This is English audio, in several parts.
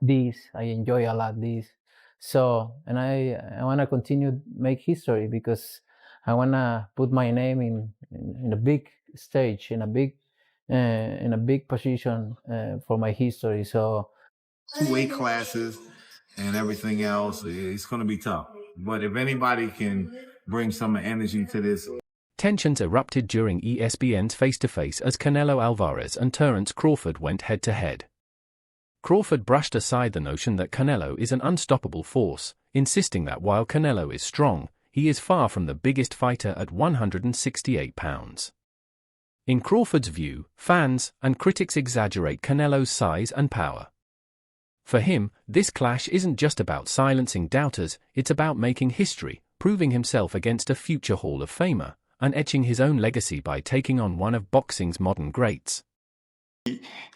this. I enjoy a lot this. So, and I want to continue make history because I want to put my name in a big stage, in a big position for my history. So, two weight classes and everything else, it's going to be tough. But if anybody can bring some energy to this. Tensions erupted during ESPN's face-to-face as Canelo Alvarez and Terence Crawford went head-to-head. Crawford brushed aside the notion that Canelo is an unstoppable force, insisting that while Canelo is strong, he is far from the biggest fighter at 168 pounds. In Crawford's view, fans and critics exaggerate Canelo's size and power. For him, this clash isn't just about silencing doubters, it's about making history, proving himself against a future Hall of Famer, and etching his own legacy by taking on one of boxing's modern greats.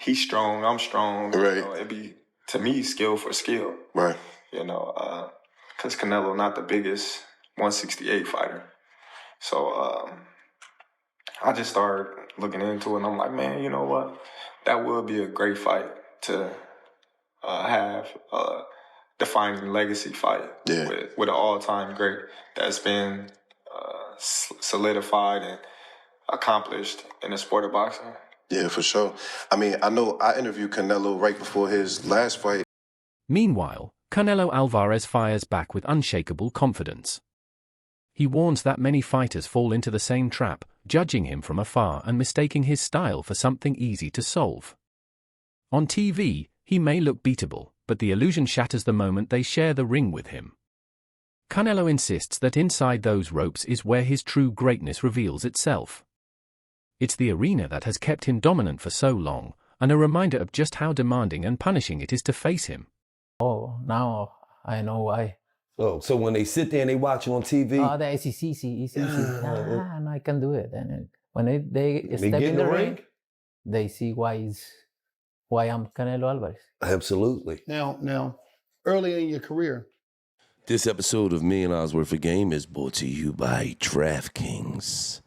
He's strong, I'm strong. Right. You know, it'd be, to me, skill for skill. Right. You know, because Canelo not the biggest 168 fighter. So I just started looking into it, and I'm like, man, you know what? That would be a great fight to have a defining legacy fight with an all-time great that's been solidified and accomplished in the sport of boxing. Yeah, for sure. I mean, I know I interviewed Canelo right before his last fight. Meanwhile, Canelo Alvarez fires back with unshakable confidence. He warns that many fighters fall into the same trap, judging him from afar and mistaking his style for something easy to solve. On TV, he may look beatable, but the illusion shatters the moment they share the ring with him. Canelo insists that inside those ropes is where his true greatness reveals itself. It's the arena that has kept him dominant for so long, and a reminder of just how demanding and punishing it is to face him. Oh, now I know why. Oh, so when they sit there and they watch you on TV, it's easy. And I can do it. And when they step in the ring, they see why I'm Canelo Alvarez. Absolutely. Now, early in your career. This episode of $1 Million Worth of Game is brought to you by DraftKings.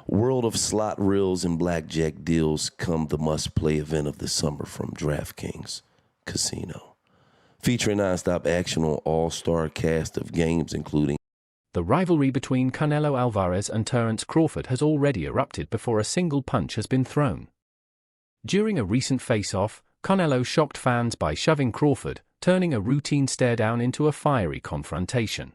World of slot reels and blackjack deals come the must-play event of the summer from DraftKings Casino. Featuring non-stop action on all-star cast of games including... The rivalry between Canelo Alvarez and Terence Crawford has already erupted before a single punch has been thrown. During a recent face-off, Canelo shocked fans by shoving Crawford, turning a routine stare-down into a fiery confrontation.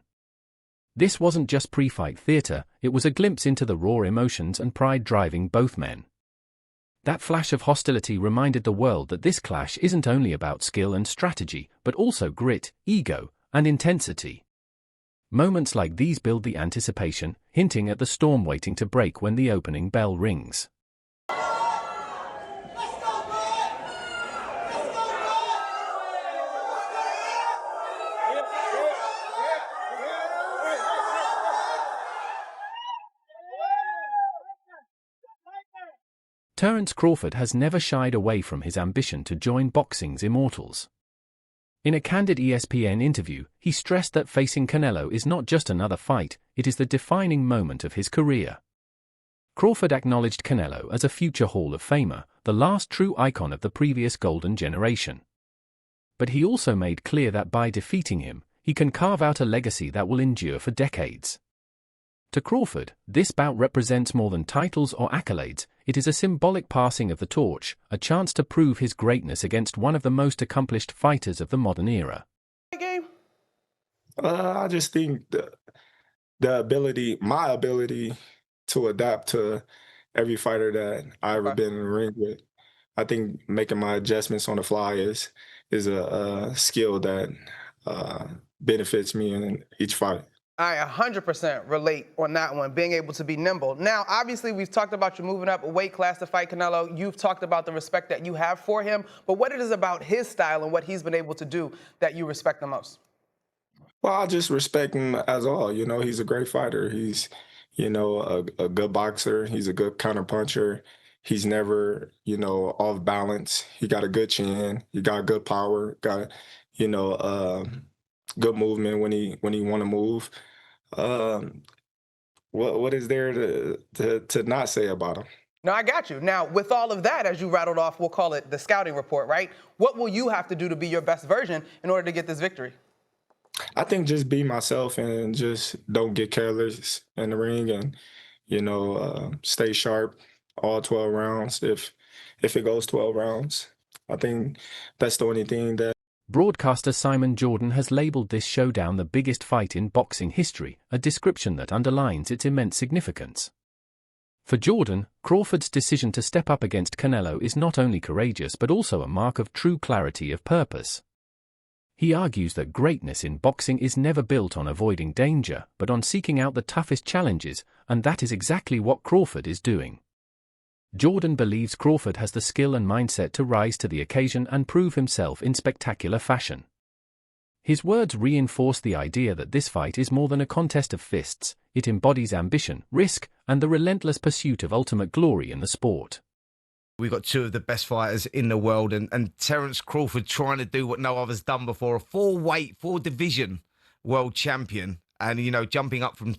This wasn't just pre-fight theater, it was a glimpse into the raw emotions and pride driving both men. That flash of hostility reminded the world that this clash isn't only about skill and strategy, but also grit, ego, and intensity. Moments like these build the anticipation, hinting at the storm waiting to break when the opening bell rings. Terence Crawford has never shied away from his ambition to join boxing's immortals. In a candid ESPN interview, he stressed that facing Canelo is not just another fight, it is the defining moment of his career. Crawford acknowledged Canelo as a future Hall of Famer, the last true icon of the previous golden generation. But he also made clear that by defeating him, he can carve out a legacy that will endure for decades. To Crawford, this bout represents more than titles or accolades, it is a symbolic passing of the torch, a chance to prove his greatness against one of the most accomplished fighters of the modern era. I just think my ability to adapt to every fighter that I've ever been in the ring with. I think making my adjustments on the fly is a skill that benefits me in each fight. I 100% relate on that one, being able to be nimble. Now, obviously, we've talked about you moving up a weight class to fight Canelo. You've talked about the respect that you have for him. But what it is about his style and what he's been able to do that you respect the most? Well, I just respect him as all. You know, he's a great fighter. He's, you know, a good boxer. He's a good counterpuncher. He's never, you know, off balance. He got a good chin. He got good power. Got, you know, good movement when he want to move. What is there to not say about him? No, I got you. Now, with all of that, as you rattled off, we'll call it the scouting report, right? What will you have to do to be your best version in order to get this victory? I think just be myself and just don't get careless in the ring, and stay sharp all 12 rounds. If it goes 12 rounds, I think that's the only thing that. Broadcaster Simon Jordan has labeled this showdown the biggest fight in boxing history, a description that underlines its immense significance. For Jordan, Crawford's decision to step up against Canelo is not only courageous but also a mark of true clarity of purpose. He argues that greatness in boxing is never built on avoiding danger, but on seeking out the toughest challenges, and that is exactly what Crawford is doing. Jordan believes Crawford has the skill and mindset to rise to the occasion and prove himself in spectacular fashion. His words reinforce the idea that this fight is more than a contest of fists. It embodies ambition, risk, and the relentless pursuit of ultimate glory in the sport. We've got two of the best fighters in the world, and Terence Crawford trying to do what no other's done before, a four-division world champion, and, jumping up from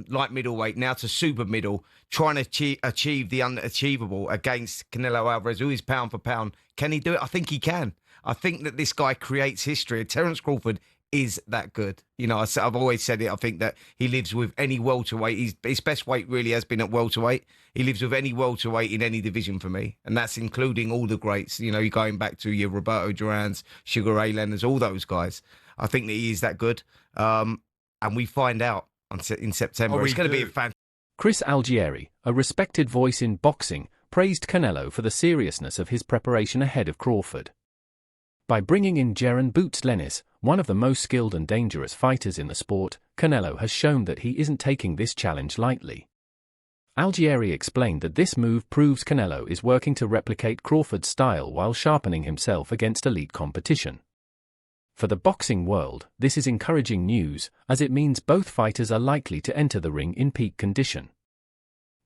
light middleweight now to super middle, trying to achieve the unachievable against Canelo Alvarez, who is pound for pound. Can he do it? I think he can. I think that this guy creates history. Terence Crawford is that good. I've always said it. I think that he lives with any welterweight. His best weight really has been at welterweight. He lives with any welterweight in any division for me, and that's including all the greats. You're going back to your Roberto Durans, Sugar Ray Leonards, all those guys. I think that he is that good. And we find out in September. It's going to be a fantastic. Chris Algieri, a respected voice in boxing, praised Canelo for the seriousness of his preparation ahead of Crawford. By bringing in Jaron "Boots" Lennis, one of the most skilled and dangerous fighters in the sport, Canelo has shown that he isn't taking this challenge lightly. Algieri explained that this move proves Canelo is working to replicate Crawford's style while sharpening himself against elite competition. For the boxing world, this is encouraging news, as it means both fighters are likely to enter the ring in peak condition.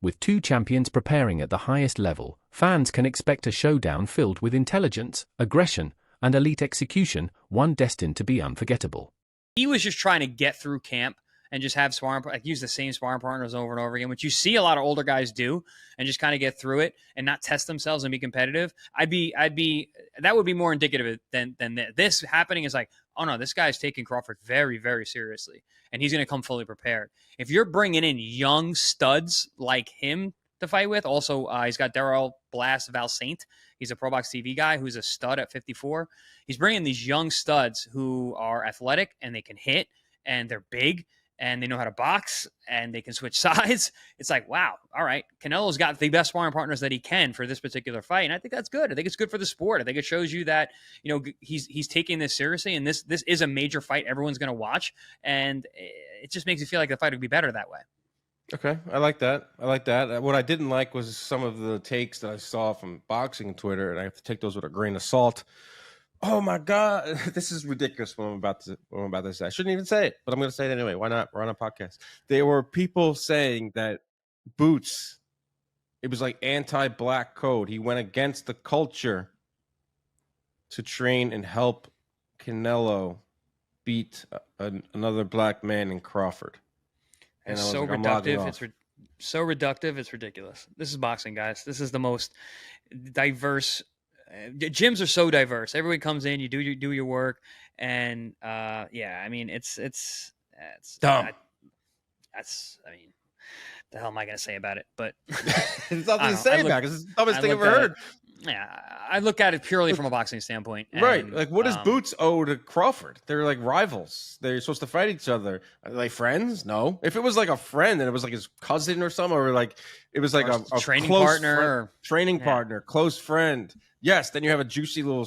With two champions preparing at the highest level, fans can expect a showdown filled with intelligence, aggression, and elite execution, one destined to be unforgettable. He was just trying to get through camp and just have use the same sparring partners over and over again, which you see a lot of older guys do, and just kind of get through it and not test themselves and be competitive. That would be more indicative than this happening is like, oh no, this guy's taking Crawford very, very seriously, and he's going to come fully prepared. If you're bringing in young studs like him to fight with, also he's got Darrell Blast Valsaint. He's a Pro Box TV guy who's a stud at 54. He's bringing these young studs who are athletic and they can hit and they're big and they know how to box and they can switch sides. It's like, wow, all right, Canelo's got the best sparring partners that he can for this particular fight, and I think that's good. I think it's good for the sport. I think it shows you that he's taking this seriously, and this is a major fight everyone's going to watch, and it just makes you feel like the fight would be better that way. Okay, I like that. What I didn't like was some of the takes that I saw from boxing Twitter, and I have to take those with a grain of salt. Oh my God, this is ridiculous. What I'm about to say. I shouldn't even say it, but I'm going to say it anyway. Why not? We're on a podcast. There were people saying that Boots, it was like anti-black code. He went against the culture to train and help Canelo beat another black man in Crawford. It's so reductive. It's so reductive. It's ridiculous. This is boxing, guys. This is the most diverse. Gyms are so diverse. Everyone comes in, you do your work, and it's dumb. The hell am I going to say about it? But there's nothing to say about it. It's the dumbest thing I've ever heard. I look at it purely from a boxing standpoint. And, right. Like, what does Boots owe to Crawford? They're like rivals. They're supposed to fight each other. Are they friends? No. If it was like a friend and it was like his cousin or something, or like it was like a training close partner, partner, close friend. Yes, then you have a juicy little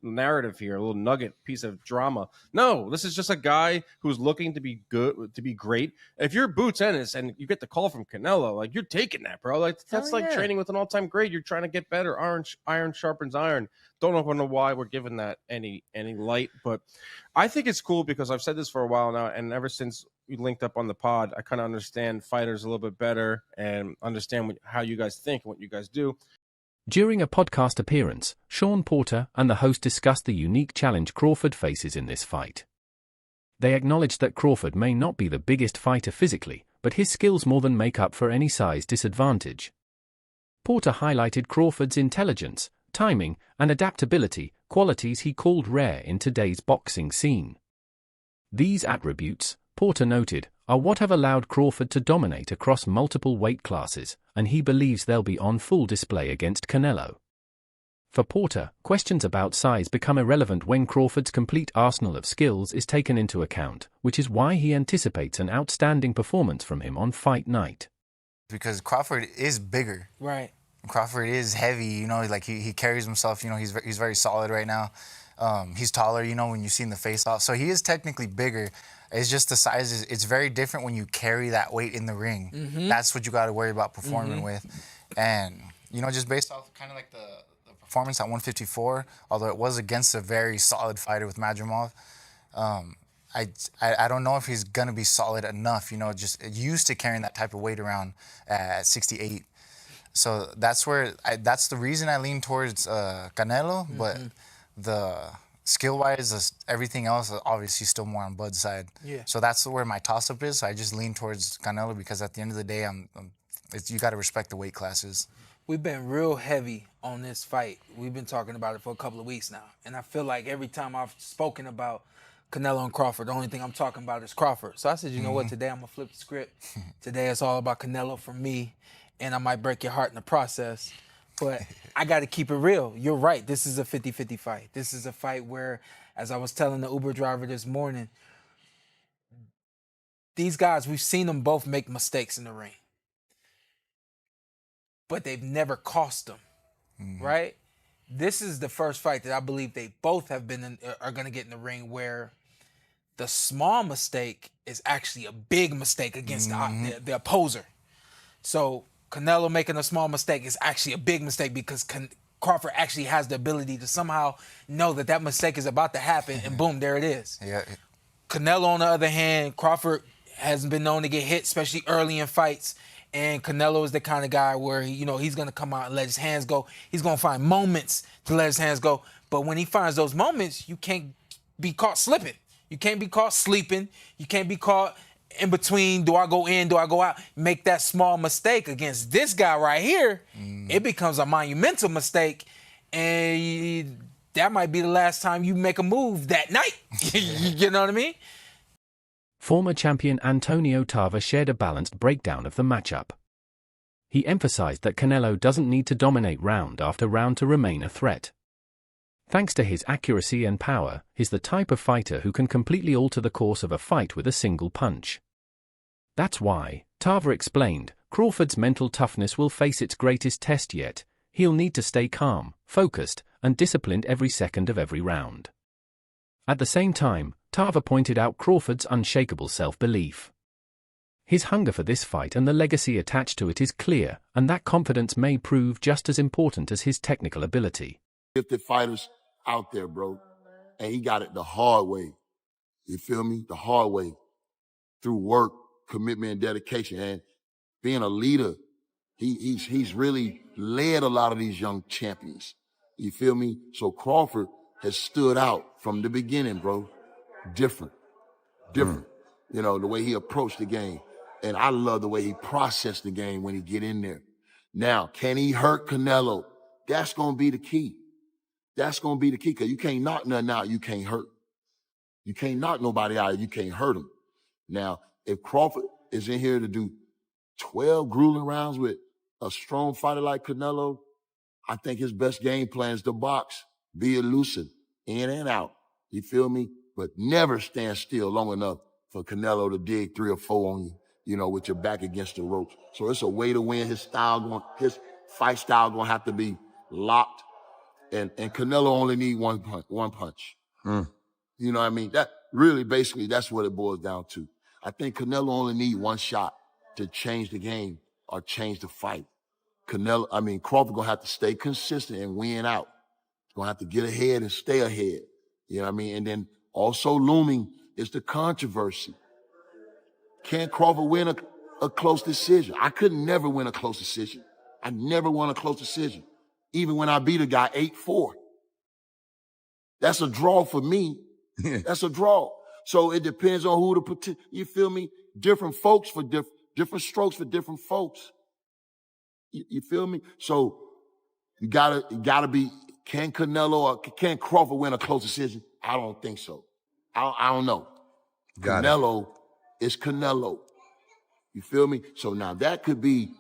narrative here, a little nugget piece of drama. No, this is just a guy who's looking to be good, to be great. If you're Boots Ennis and you get the call from Canelo, like you're taking that, bro. Like that's like training with an all-time great. You're trying to get better. Iron sharpens iron. Don't know why we're giving that any light, but I think it's cool because I've said this for a while now, and ever since we linked up on the pod, I kind of understand fighters a little bit better and understand how you guys think and what you guys do. During a podcast appearance, Sean Porter and the host discussed the unique challenge Crawford faces in this fight. They acknowledged that Crawford may not be the biggest fighter physically, but but his skills more than make up for any size disadvantage. Porter highlighted Crawford's intelligence, timing, and adaptability, qualities he called rare in today's boxing scene. These attributes, Porter noted, are what have allowed Crawford to dominate across multiple weight classes, and he believes they'll be on full display against Canelo. For Porter, questions about size become irrelevant when Crawford's complete arsenal of skills is taken into account, which is why he anticipates an outstanding performance from him on fight night. Because Crawford is bigger. Right. Crawford is heavy, you know, like he carries himself, you know, he's very solid right now. He's taller, you know, when you see in the face-off. So he is technically bigger. It's just the size it's very different when you carry that weight in the ring. Mm-hmm. That's what you got to worry about performing with. And, you know, just based off kind of like the performance at 154, although it was against a very solid fighter with Madrimov, I don't know if he's going to be solid enough, you know, just used to carrying that type of weight around at 68. So that's where that's the reason I lean towards Canelo, but the skill-wise, everything else is obviously still more on Bud's side. Yeah. So that's where my toss-up is. I just lean towards Canelo because at the end of the day, you got to respect the weight classes. We've been real heavy on this fight. We've been talking about it for a couple of weeks now, and I feel like every time I've spoken about Canelo and Crawford, the only thing I'm talking about is Crawford. So I said, you know what? Today I'm gonna flip the script. Today it's all about Canelo for me. And I might break your heart in the process, but I got to keep it real. You're right. This is a 50-50 fight. This is a fight where, as I was telling the Uber driver this morning, these guys, we've seen them both make mistakes in the ring, but they've never cost them, right? This is the first fight that I believe they both have are going to get in the ring where the small mistake is actually a big mistake against the opposer. So Canelo making a small mistake is actually a big mistake because Crawford actually has the ability to somehow know that that mistake is about to happen, and boom, there it is. Yeah. Canelo, on the other hand, Crawford hasn't been known to get hit, especially early in fights, and Canelo is the kind of guy where he's going to come out and let his hands go. He's going to find moments to let his hands go, but when he finds those moments, you can't be caught slipping. You can't be caught sleeping. You can't be caught in between, do I go in, do I go out? Make that small mistake against this guy right here, it becomes a monumental mistake, and that might be the last time you make a move that night. You know what I mean? Former champion Antonio Tarver shared a balanced breakdown of the matchup. He emphasized that Canelo doesn't need to dominate round after round to remain a threat. Thanks to his accuracy and power, he's the type of fighter who can completely alter the course of a fight with a single punch. That's why, Tarver explained, Crawford's mental toughness will face its greatest test yet. He'll need to stay calm, focused, and disciplined every second of every round. At the same time, Tarver pointed out Crawford's unshakable self-belief. His hunger for this fight and the legacy attached to it is clear, and that confidence may prove just as important as his technical ability. Gifted fighters out there, bro, and he got it the hard way. You feel me? The hard way. Through work, commitment, and dedication, and being a leader. He's really led a lot of these young champions. You feel me? So Crawford has stood out from the beginning, bro. Different. You know, the way he approached the game. And I love the way he processed the game when he get in there. Now, can he hurt Canelo? That's going to be the key. That's going to be the key, because you can't knock nothing out you can't hurt. You can't knock nobody out you can't hurt him. Now, if Crawford is in here to do 12 grueling rounds with a strong fighter like Canelo, I think his best game plan is to box, be elusive, in and out. You feel me? But never stand still long enough for Canelo to dig 3 or 4 on you, you know, with your back against the ropes. So it's a way to win. His fight style gonna have to be locked. And Canelo only need one punch. You know what I mean? That really, basically, that's what it boils down to. I think Canelo only need one shot to change the game or change the fight. Crawford gonna have to stay consistent and win out. He's gonna have to get ahead and stay ahead. You know what I mean? And then also looming is the controversy. Can Crawford win a close decision? I could never win a close decision. I never won a close decision. Even when I beat a guy 8-4. That's a draw for me. That's a draw. So it depends on who you feel me? Different folks for Different strokes for different folks. You feel me? So you gotta be, can Canelo or can Crawford win a close decision? I don't think so. I don't know. Got it. Canelo is Canelo. You feel me? So now that could be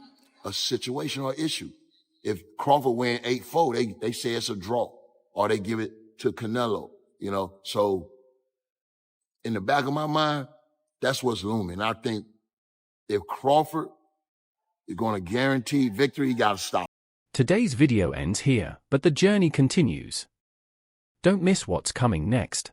a situation or issue. If Crawford win 8-4, they say it's a draw, or they give it to Canelo, you know? So in the back of my mind, that's what's looming. I think if Crawford is going to guarantee victory, he got to stop. Today's video ends here, but the journey continues. Don't miss what's coming next.